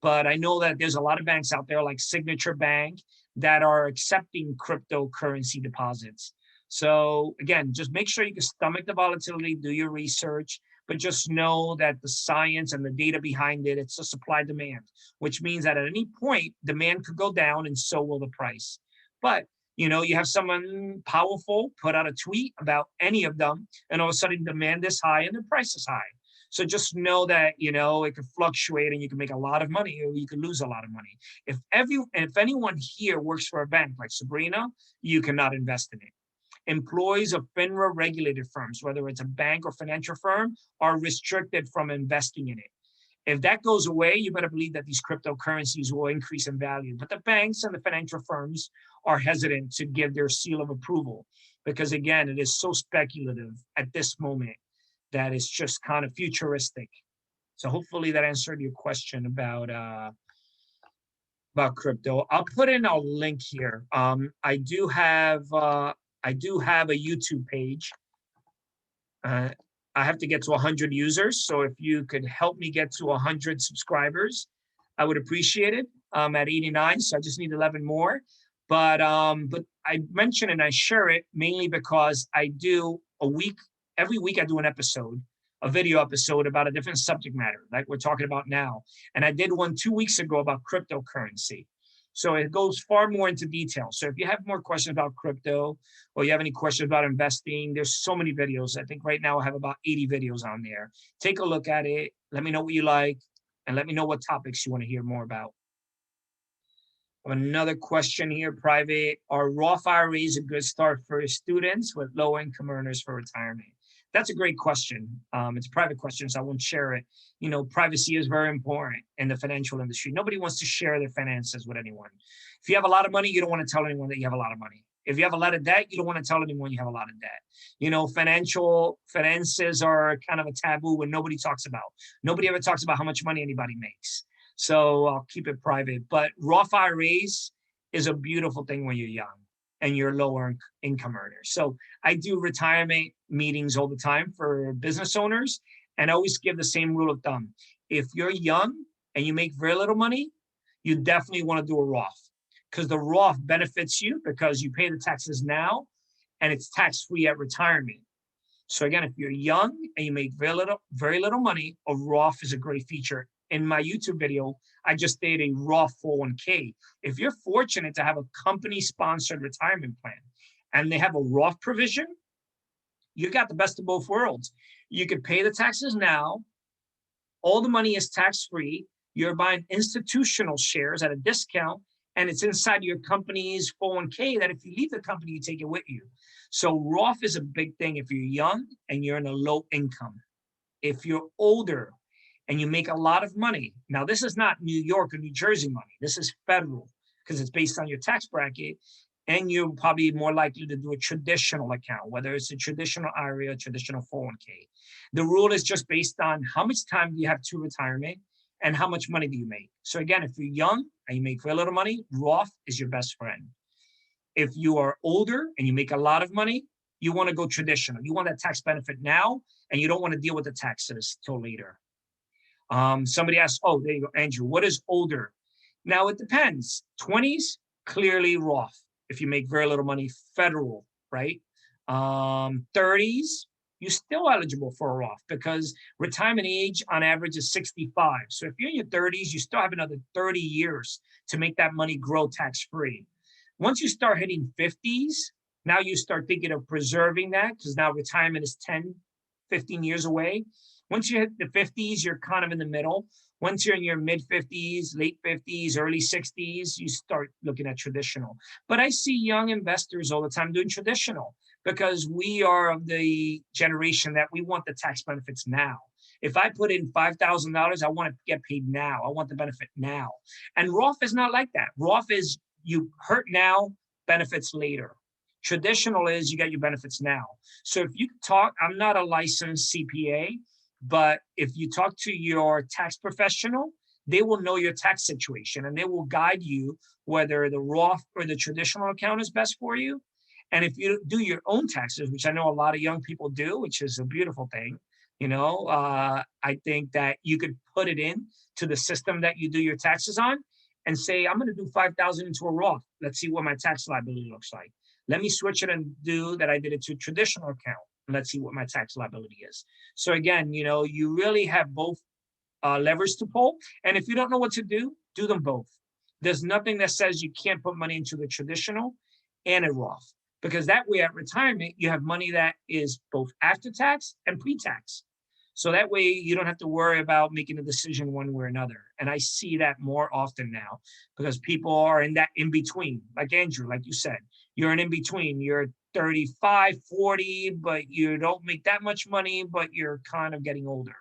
but I know that there's a lot of banks out there like Signature Bank that are accepting cryptocurrency deposits. So again, just make sure you can stomach the volatility, do your research, but just know that the science and the data behind it, it's a supply demand, which means that at any point, demand could go down and so will the price. But you have someone powerful put out a tweet about any of them, and all of a sudden demand is high and the price is high. So just know that, it can fluctuate and you can make a lot of money or you can lose a lot of money. If anyone here works for a bank like Sabrina, you cannot invest in it. Employees of FINRA regulated firms, whether it's a bank or financial firm, are restricted from investing in it. If that goes away, you better believe that these cryptocurrencies will increase in value. But the banks and the financial firms are hesitant to give their seal of approval because, again, it is so speculative at this moment that it's just kind of futuristic. So hopefully that answered your question about crypto. I'll put in a link here. I do have a YouTube page. I have to get to 100 users. So if you could help me get to 100 subscribers, I would appreciate it. I'm at 89, so I just need 11 more. But I mention and I share it mainly because I do every week I do an episode, a video episode about a different subject matter, like we're talking about now. And I did one 2 weeks ago about cryptocurrency. So it goes far more into detail. So if you have more questions about crypto or you have any questions about investing, there's so many videos. I think right now I have about 80 videos on there. Take a look at it. Let me know what you like and let me know what topics you want to hear more about. Another question here, private. Are Roth IRAs a good start for students with low income earners for retirement? That's a great question. It's a private question, so I won't share it. Privacy is very important in the financial industry. Nobody wants to share their finances with anyone. If you have a lot of money, you don't want to tell anyone that you have a lot of money. If you have a lot of debt, you don't want to tell anyone you have a lot of debt. Finances are kind of a taboo and nobody talks about. Nobody ever talks about how much money anybody makes. So I'll keep it private. But Roth IRAs is a beautiful thing when you're young and you're lower income earners. So I do retirement meetings all the time for business owners, and I always give the same rule of thumb. If you're young and you make very little money, you definitely want to do a Roth because the Roth benefits you because you pay the taxes now and it's tax-free at retirement. So again, if you're young and you make very little money, a Roth is a great feature. In my YouTube video, I just did a Roth 401k. If you're fortunate to have a company-sponsored retirement plan and they have a Roth provision, you got the best of both worlds. You could pay the taxes now. All the money is tax-free. You're buying institutional shares at a discount, and it's inside your company's 401k that if you leave the company, you take it with you. So Roth is a big thing if you're young and you're in a low income. If you're older, and you make a lot of money. Now, this is not New York or New Jersey money. This is federal because it's based on your tax bracket. And you're probably more likely to do a traditional account, whether it's a traditional IRA or traditional 401k. The rule is just based on how much time do you have to retirement and how much money do you make. So again, if you're young and you make very little money, Roth is your best friend. If you are older and you make a lot of money, you want to go traditional. You want that tax benefit now, and you don't want to deal with the taxes till later. Somebody asked, oh, there you go, Andrew, what is older? Now it depends. 20s, clearly Roth. If you make very little money, federal, right? 30s, you're still eligible for a Roth because retirement age on average is 65. So if you're in your 30s, you still have another 30 years to make that money grow tax-free. Once you start hitting 50s, now you start thinking of preserving that because now retirement is 10, 15 years away. Once you hit the 50s, you're kind of in the middle. Once you're in your mid 50s, late 50s, early 60s, you start looking at traditional. But I see young investors all the time doing traditional because we are of the generation that we want the tax benefits now. If I put in $5,000, I want to get paid now. I want the benefit now. And Roth is not like that. Roth is you hurt now, benefits later. Traditional is you get your benefits now. So if you talk, I'm not a licensed CPA, but if you talk to your tax professional, they will know your tax situation and they will guide you whether the Roth or the traditional account is best for you. And if you do your own taxes, which I know a lot of young people do, which is a beautiful thing, I think that you could put it in to the system that you do your taxes on and say, I'm going to do 5,000 into a Roth. Let's see what my tax liability looks like. Let me switch it and do that. I did it to a traditional account. And let's see what my tax liability is. So again, you really have both levers to pull. And if you don't know what to do them both. There's nothing that says you can't put money into the traditional and a Roth, because that way at retirement, you have money that is both after tax and pre-tax. So that way you don't have to worry about making a decision one way or another. And I see that more often now because people are in that in between, like Andrew, like you said, you're an in between. You're 35, 40, but you don't make that much money, but you're kind of getting older.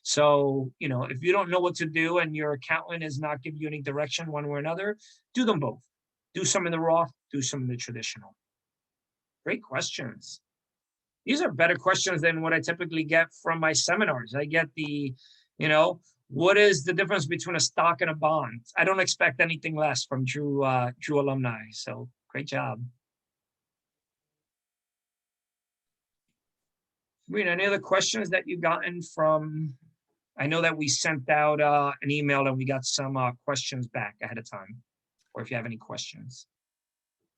So, if you don't know what to do and your accountant is not giving you any direction one way or another, do them both. Do some in the Roth, do some in the traditional. Great questions. These are better questions than what I typically get from my seminars. I get the, what is the difference between a stock and a bond? I don't expect anything less from Drew alumni. So great job. Sabrina, any other questions that you've gotten from, I know that we sent out an email and we got some questions back ahead of time, or if you have any questions.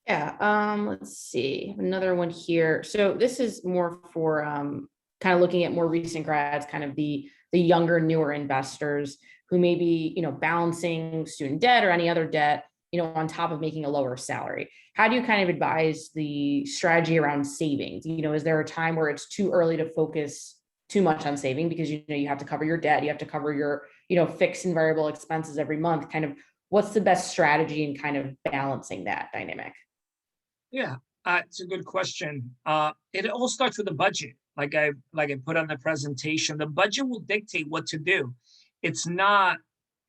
Yeah, let's see, another one here. So this is more for kind of looking at more recent grads, kind of the younger, newer investors who may be, balancing student debt or any other debt, on top of making a lower salary. How do you kind of advise the strategy around savings? Is there a time where it's too early to focus too much on saving because, you have to cover your debt, you have to cover your, fixed and variable expenses every month? Kind of what's the best strategy in kind of balancing that dynamic? Yeah, it's a good question. It all starts with the budget. Like I put on the presentation, the budget will dictate what to do. It's not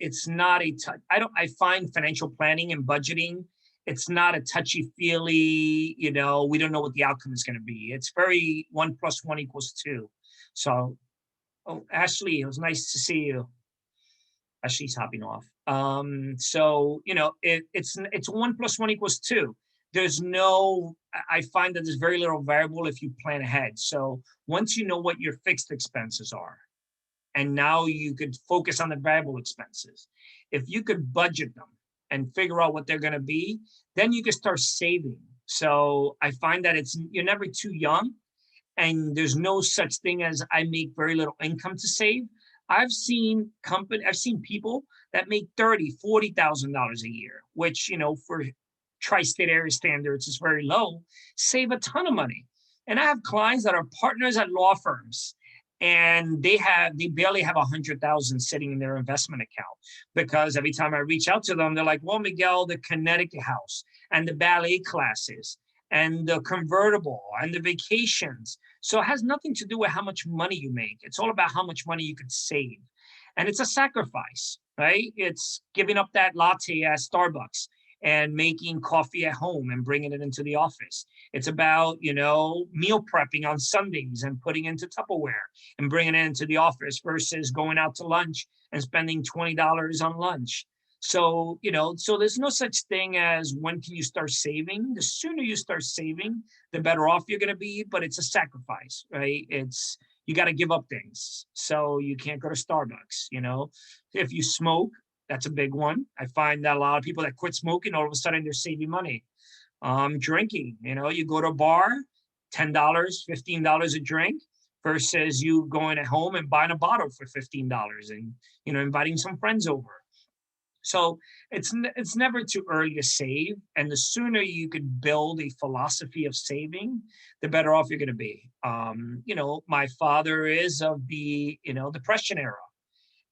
I find financial planning and budgeting, it's not a touchy-feely, we don't know what the outcome is going to be. It's very 1 + 1 = 2. So, Ashley, it was nice to see you. Ashley's hopping off. So, it's 1 + 1 = 2. I find that there's very little variable if you plan ahead. So once you know what your fixed expenses are, and now you could focus on the variable expenses. If you could budget them and figure out what they're going to be, then you can start saving. So I find that you're never too young, and there's no such thing as I make very little income to save. I've seen people that make $30,000, $40,000 a year, which, for tri-state area standards is very low, save a ton of money. And I have clients that are partners at law firms, and they barely have 100,000 sitting in their investment account, because every time I reach out to them, they're like, well, Miguel, the Connecticut house and the ballet classes and the convertible and the vacations. So it has nothing to do with how much money you make. It's all about how much money you could save. And it's a sacrifice, right? It's giving up that latte at Starbucks and making coffee at home and bringing it into the office. It's about, meal prepping on Sundays and putting into Tupperware and bringing it into the office versus going out to lunch and spending $20 on lunch. So, so there's no such thing as when can you start saving. The sooner you start saving, the better off you're going to be, but it's a sacrifice, right? You got to give up things. So you can't go to Starbucks, if you smoke, that's a big one. I find that a lot of people that quit smoking, all of a sudden they're saving money. Drinking, you go to a bar, $10, $15 a drink, versus you going at home and buying a bottle for $15 and, inviting some friends over. So it's never too early to save. And the sooner you could build a philosophy of saving, the better off you're going to be. My father is of the, Depression era.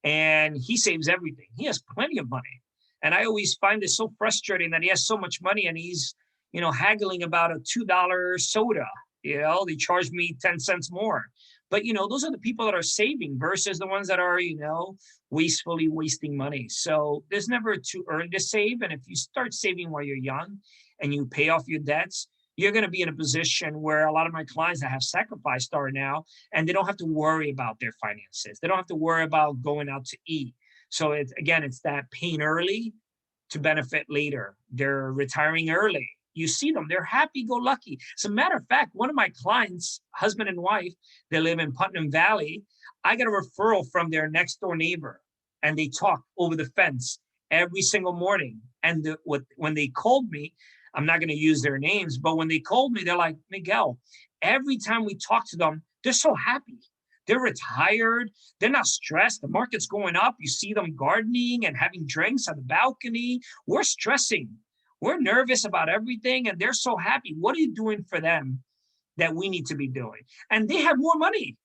And he saves everything. He has plenty of money. And I always find it so frustrating that he has so much money and he's, haggling about a $2 soda. They charge me 10 cents more. But, those are the people that are saving versus the ones that are, wastefully wasting money. So there's never too early to save. And if you start saving while you're young and you pay off your debts, you're going to be in a position where a lot of my clients that have sacrificed are now, and they don't have to worry about their finances. They don't have to worry about going out to eat. So it's that paying early to benefit later. They're retiring early. You see them, they're happy-go-lucky. As a matter of fact, one of my clients, husband and wife, they live in Putnam Valley. I got a referral from their next door neighbor. and they talk over the fence every single morning. And when they called me, I'm not going to use their names, but when they called me, they're like, Miguel, every time we talk to them, they're so happy. They're retired. They're not stressed. The market's going up. You see them gardening and having drinks on the balcony. We're stressing. We're nervous about everything, and they're so happy. What are you doing for them that we need to be doing? And they have more money,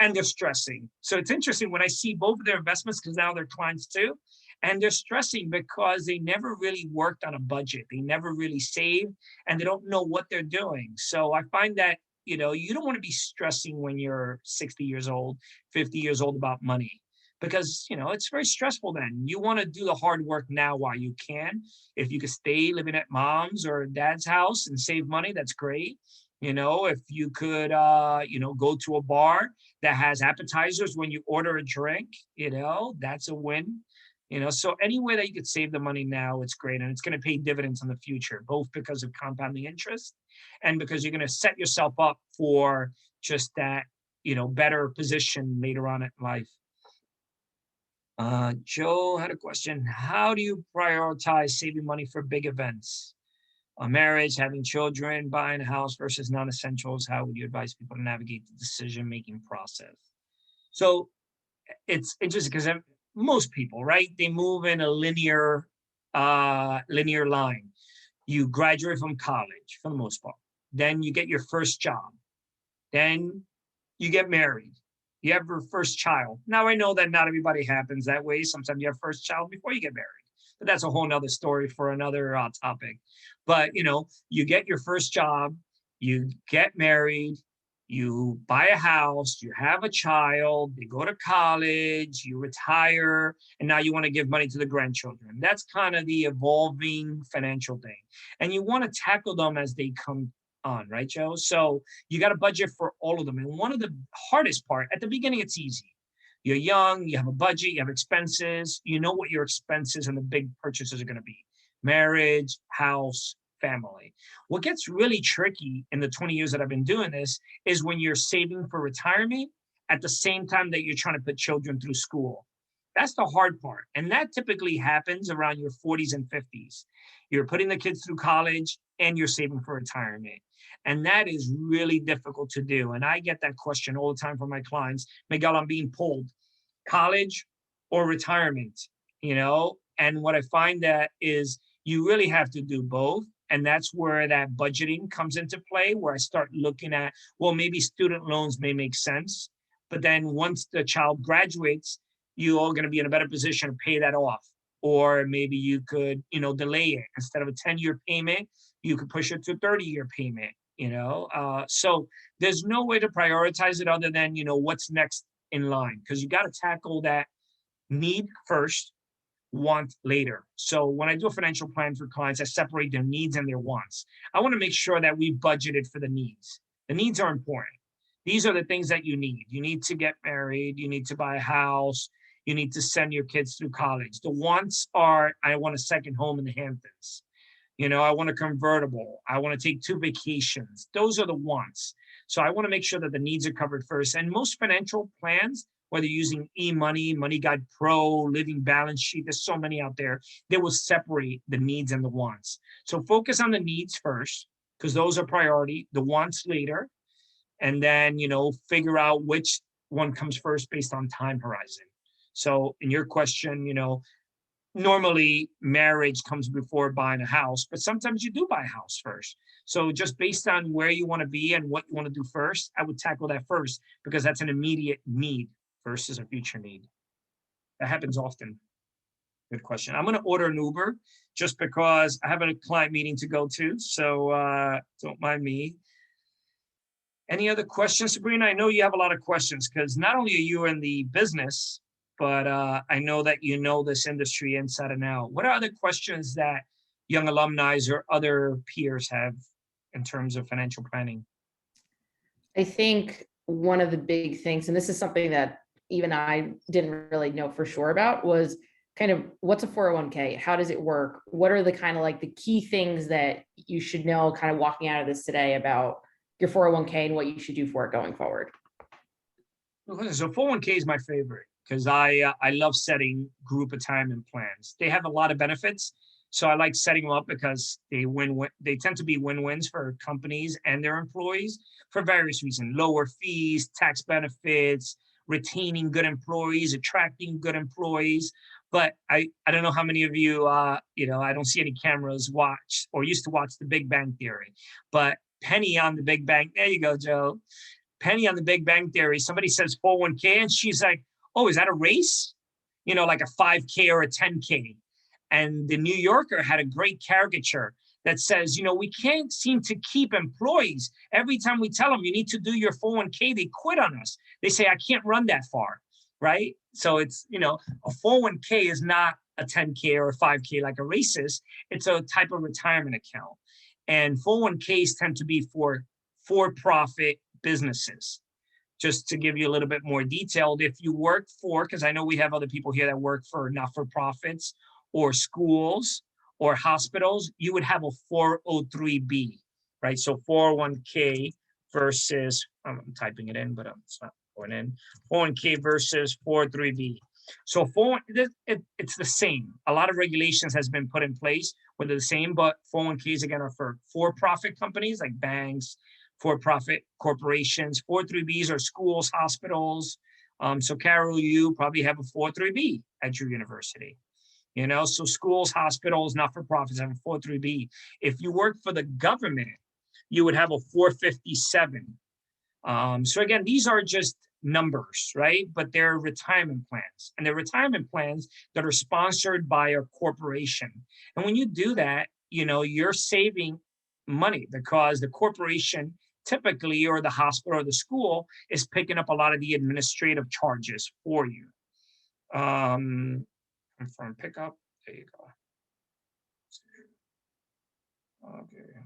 and they're stressing. So it's interesting when I see both of their investments, because now they're clients too, and they're stressing because they never really worked on a budget. They never really saved, and they don't know what they're doing. So I find that, you don't want to be stressing when you're 60 years old, 50 years old about money, because, it's very stressful then. You want to do the hard work now while you can. If you could stay living at mom's or dad's house and save money, that's great. If you could, go to a bar that has appetizers when you order a drink, that's a win. So any way that you could save the money now, it's great. And it's going to pay dividends in the future, both because of compounding interest and because you're going to set yourself up for just that, better position later on in life. Joe had a question. How do you prioritize saving money for big events? A marriage, having children, buying a house versus non-essentials. How would you advise people to navigate the decision-making process? So it's interesting because most people, right? They move in a linear line. You graduate from college for the most part. Then you get your first job. Then you get married. You have your first child. Now I know that not everybody happens that way. Sometimes you have first child before you get married. But that's a whole nother story for another topic. But, you get your first job, you get married, you buy a house, you have a child, you go to college, you retire, and now you want to give money to the grandchildren. That's kind of the evolving financial thing. And you want to tackle them as they come on, right, Joe? So you got to budget for all of them. And one of the hardest part, at the beginning, it's easy. You're young, you have a budget, you have expenses, you know what your expenses and the big purchases are going to be. Marriage, house, family. What gets really tricky in the 20 years that I've been doing this is when you're saving for retirement at the same time that you're trying to put children through school. That's the hard part. And that typically happens around your 40s and 50s. You're putting the kids through college and you're saving for retirement. And that is really difficult to do. And I get that question all the time from my clients. Miguel, I'm being pulled, college or retirement, And what I find that is you really have to do both. And that's where that budgeting comes into play, where I start looking at, well, maybe student loans may make sense. But then once the child graduates, you are going to be in a better position to pay that off. Or maybe you could, delay it. Instead of a 10-year payment, you could push it to a 30-year payment, So there's no way to prioritize it other than, what's next in line, because you got to tackle that need first, want later. So when I do a financial plan for clients, I separate their needs and their wants. I want to make sure that we budgeted for the needs. The needs are important. These are the things that you need. You need to get married. You need to buy a house. You need to send your kids through college. The wants are, I want a second home in the Hamptons. I want a convertible. I want to take 2 vacations. Those are the wants. So I want to make sure that the needs are covered first. And most financial plans, whether you're using eMoney, Money Guide Pro, Living Balance Sheet, there's so many out there, they will separate the needs and the wants. So focus on the needs first, because those are priority, the wants later. And then, figure out which one comes first based on time horizon. So in your question, normally marriage comes before buying a house, but sometimes you do buy a house first. So just based on where you want to be and what you want to do first, I would tackle that first, because that's an immediate need versus a future need. That happens often. Good question. I'm going to order an Uber just because I have a client meeting to go to. So don't mind me. Any other questions, Sabrina? I know you have a lot of questions because not only are you in the business, but I know that you know this industry inside and out. What are other questions that young alumni or other peers have in terms of financial planning? I think one of the big things, and this is something that even I didn't really know for sure about, was kind of what's a 401k? How does it work? What are the kind of like the key things that you should know kind of walking out of this today about your 401k and what you should do for it going forward? So 401k is my favorite, because I love setting group retirement plans. They have a lot of benefits. So I like setting them up because they tend to be win-wins for companies and their employees for various reasons: lower fees, tax benefits, retaining good employees, attracting good employees. But I don't know how many of you, I don't see any cameras watch or used to watch The Big Bang Theory, but Penny on The Big Bang, there you go, Joe. Penny on The Big Bang Theory, somebody says 401k and she's like, oh, is that a race? Like a 5K or a 10K. And the New Yorker had a great caricature that says, we can't seem to keep employees. Every time we tell them you need to do your 401k, they quit on us. They say, I can't run that far, right? So it's, a 401k is not a 10K or a 5K like a race is. It's a type of retirement account. And 401ks tend to be for-profit businesses. Just to give you a little bit more detailed, if you work for, because I know we have other people here that work for not-for-profits or schools or hospitals, you would have a 403b, right? So 401k versus, I'm typing it in, but it's not going in, 401k versus 403b. So it's the same. A lot of regulations has been put in place where they're the same, but 401ks again are for-profit companies like banks, for-profit corporations. 403bs are schools, hospitals. So Carol, you probably have a 403b at your university. So schools, hospitals, not-for-profits have a 403b. If you work for the government, you would have a 457. So again, these are just numbers, right? But they're retirement plans, and they're retirement plans that are sponsored by a corporation. And when you do that, you're saving money because the corporation typically, or the hospital or the school, is picking up a lot of the administrative charges for you. From pickup, there you go. Okay,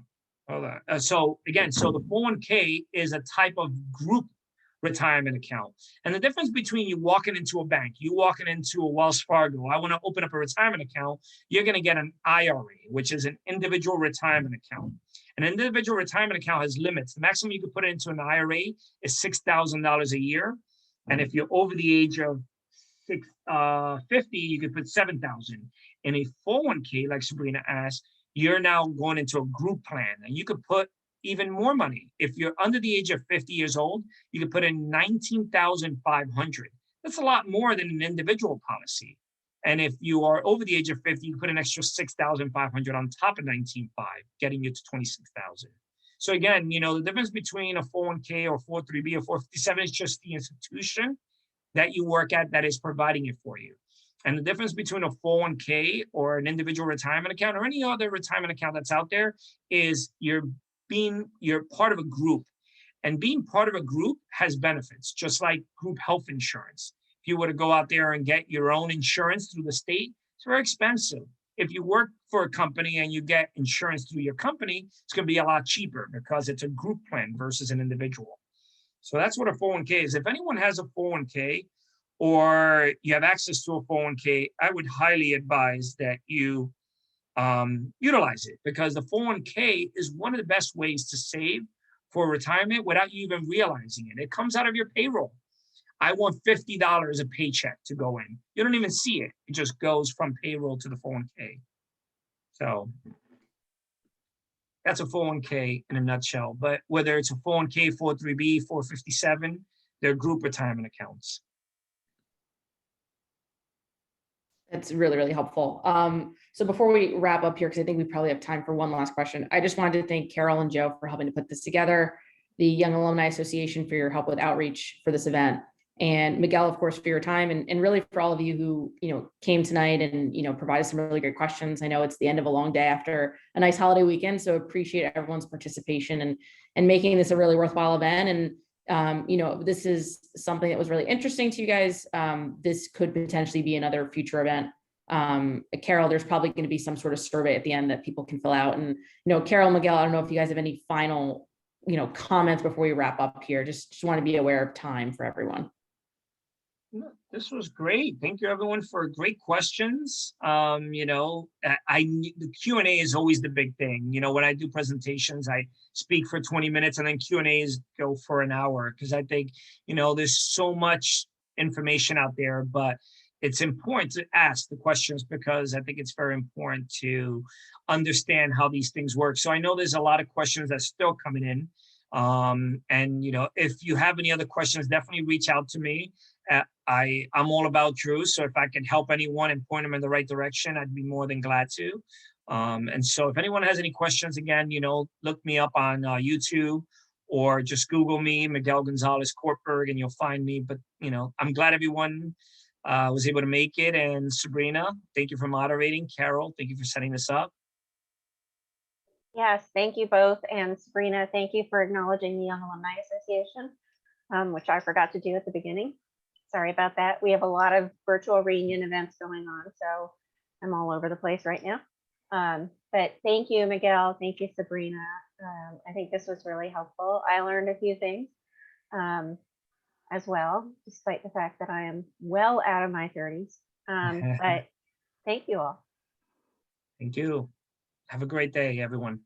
hold on. So again, the 401k is a type of group retirement account. And the difference between you walking into a bank, you walking into a Wells Fargo, I want to open up a retirement account, you're going to get an IRA, which is an individual retirement account. An individual retirement account has limits. The maximum you could put into an IRA is $6,000 a year. And if you're over the age of 50, you could put 7,000. In a 401k, like Sabrina asked, you're now going into a group plan, and you could put even more money. If you're under the age of 50 years old, you could put in 19,500. That's a lot more than an individual policy. And if you are over the age of 50, you put an extra 6,500 on top of 19,500, getting you to 26,000. So again, the difference between a 401k or 403b or 457 is just the institution that you work at that is providing it for you. And the difference between a 401k or an individual retirement account or any other retirement account that's out there is you're part of a group. And being part of a group has benefits, just like group health insurance. If you were to go out there and get your own insurance through the state, it's very expensive. If you work for a company and you get insurance through your company, it's going to be a lot cheaper because it's a group plan versus an individual. So that's what a 401k is. If anyone has a 401k or you have access to a 401k, I would highly advise that you utilize it, because the 401k is one of the best ways to save for retirement without you even realizing it. It comes out of your payroll. I want $50 a paycheck to go in. You don't even see it. It just goes from payroll to the 401k. So that's a 401k in a nutshell. But whether it's a 401k, 403b, 457, they're group retirement accounts. That's really, really helpful. So before we wrap up here, because I think we probably have time for one last question, I just wanted to thank Carol and Joe for helping to put this together, the Young Alumni Association for your help with outreach for this event, and Miguel, of course, for your time, and really for all of you who came tonight and provided some really great questions. I know it's the end of a long day after a nice holiday weekend, so appreciate everyone's participation and making this a really worthwhile event. And this is something that was really interesting to you guys. This could potentially be another future event. Carol, there's probably going to be some sort of survey at the end that people can fill out. And, Carol, Miguel, I don't know if you guys have any final, comments before we wrap up here. Just want to be aware of time for everyone. This was great. Thank you, everyone, for great questions. The Q&A is always the big thing. When I do presentations, I speak for 20 minutes and then Q&As go for an hour, because I think, there's so much information out there, but it's important to ask the questions because I think it's very important to understand how these things work. So I know there's a lot of questions that's still coming in. And if you have any other questions, definitely reach out to me. I'm all about Drew, so if I can help anyone and point them in the right direction, I'd be more than glad to. And so if anyone has any questions, again, look me up on YouTube or just Google me, Miguel Gonzalez Kortberg, and you'll find me. But I'm glad everyone was able to make it. And Sabrina, thank you for moderating. Carol, thank you for setting this up. Yes, thank you both. And Sabrina, thank you for acknowledging the Young Alumni Association, which I forgot to do at the beginning. Sorry about that. We have a lot of virtual reunion events going on, so I'm all over the place right now. But thank you, Miguel. Thank you, Sabrina. I think this was really helpful. I learned a few things as well, despite the fact that I am well out of my 30s. But thank you all. Thank you. Have a great day, everyone.